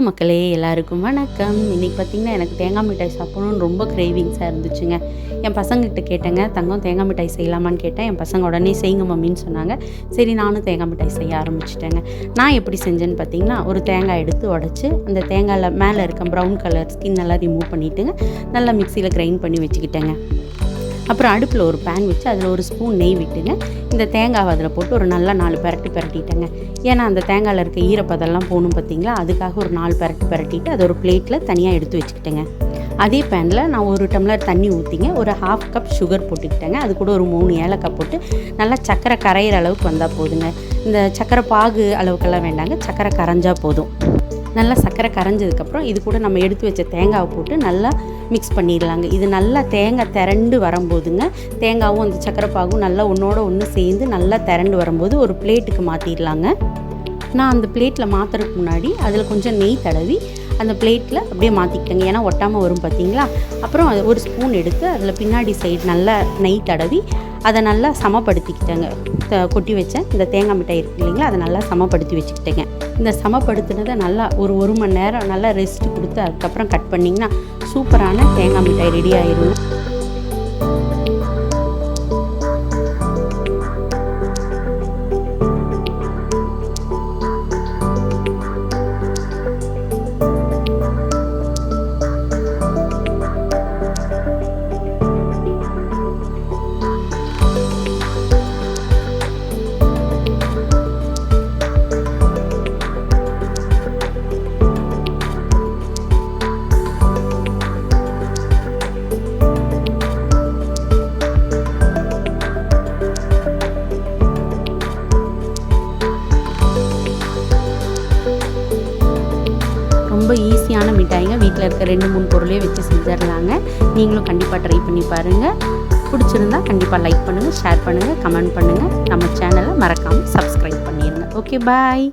மக்களே, எல்லாருக்கும் வணக்கம். இன்றைக்கி பார்த்திங்கன்னா எனக்கு தேங்காய் மிட்டாய் சாப்பிடணுன்னு ரொம்ப கிரேவிங்ஸாக இருந்துச்சுங்க. என் பசங்கக்கிட்ட கேட்டேங்க, தங்கம் தேங்காய் மிட்டாய் செய்யலாமான்னு கேட்டேன். என் பசங்க உடனே செய்யுங்க மம்மின்னு சொன்னாங்க. சரி, நானும் தேங்காய் மிட்டாய் செய்ய ஆரம்பிச்சிட்டேங்க. நான் எப்படி செஞ்சேன்னு பார்த்திங்கன்னா, ஒரு தேங்காய் எடுத்து உடச்சி அந்த தேங்காயில் மேலே இருக்க ப்ரௌன் கலர் ஸ்கின் எல்லாம் ரிமூவ் பண்ணிவிட்டுங்க, நல்லா மிக்சியில் கிரைண்ட் பண்ணி வச்சுக்கிட்டேங்க. அப்புறம் அடுப்பில் ஒரு பேன் வச்சு அதில் ஒரு ஸ்பூன் நெய் விட்டுங்க, இந்த தேங்காவை அதில் போட்டு ஒரு நல்லா 4 பிரட்டிட்டேங்க. ஏன்னா அந்த தேங்காயில் இருக்க ஈரப்பதெல்லாம் போகணும் பார்த்திங்களா, அதுக்காக ஒரு 4 பிரட்டிட்டு அதை ஒரு பிளேட்டில் தனியாக எடுத்து வச்சுக்கிட்டேங்க. அதே பேனில் நான் ஒரு டம்ளர் தண்ணி ஊற்றிங்க, ஒரு 1/2 கப் சுகர் போட்டுக்கிட்டேங்க. அது கூட ஒரு 3 ஏலக்காய் போட்டு நல்லா சக்கரை கரையிற அளவுக்கு வந்தால் போதுங்க. இந்த சக்கரை பாகு அளவுக்கெல்லாம் வேண்டாங்க, சக்கரை கரைஞ்சா போதும். நல்லா சக்கரை கரைஞ்சதுக்கப்புறம் இது கூட நம்ம எடுத்து வச்ச தேங்காவை போட்டு நல்லா மிக்ஸ் பண்ணிடலாங்க. இது நல்லா தேங்காய் திரண்டு வரும்போதுங்க, தேங்காவும் அந்த சக்கரை பாகும் நல்லா ஒன்றோட ஒன்று சேர்ந்து நல்லா திரண்டு வரும்போது ஒரு பிளேட்டுக்கு மாற்றிடலாங்க. நான் அந்த பிளேட்டில் மாற்றுறதுக்கு முன்னாடி அதில் கொஞ்சம் நெய் தடவி அந்த பிளேட்டில் அப்படியே மாற்றிக்கிட்டேங்க. ஏன்னா ஒட்டாமல் வரும் பார்த்திங்களா. அப்புறம் அது ஒரு ஸ்பூன் எடுத்து அதில் பின்னாடி சைடு நல்லா நெய் தடவி அதை நல்லா சமப்படுத்திக்கிட்டேங்க. கொட்டி வச்சேன் இந்த தேங்காய் மிட்டாய் இருக்கு இல்லைங்களா, அதை நல்லா சமப்படுத்தி வச்சுக்கிட்டேங்க. இந்த சமப்படுத்தினதை நல்லா ஒரு மணி நேரம் நல்லா ரெஸ்ட்டு கொடுத்து அதுக்கப்புறம் கட் பண்ணிங்கன்னா சூப்பரான தேங்காய் மிட்டாய் ரெடி ஆயிரும். ரொம்ப ஈஸியான மிட்டாய்ங்க, வீட்டில் இருக்க 2-3 பொருளே வச்சு செஞ்சிடலாங்க. நீங்களும் கண்டிப்பாக ட்ரை பண்ணி பாருங்கள். பிடிச்சிருந்தா கண்டிப்பாக லைக் பண்ணுங்கள், ஷேர் பண்ணுங்கள், கமெண்ட் பண்ணுங்கள். நம்ம சேனலை மறக்காமல் சப்ஸ்கிரைப் பண்ணிடுங்க. ஓகே, பாய்.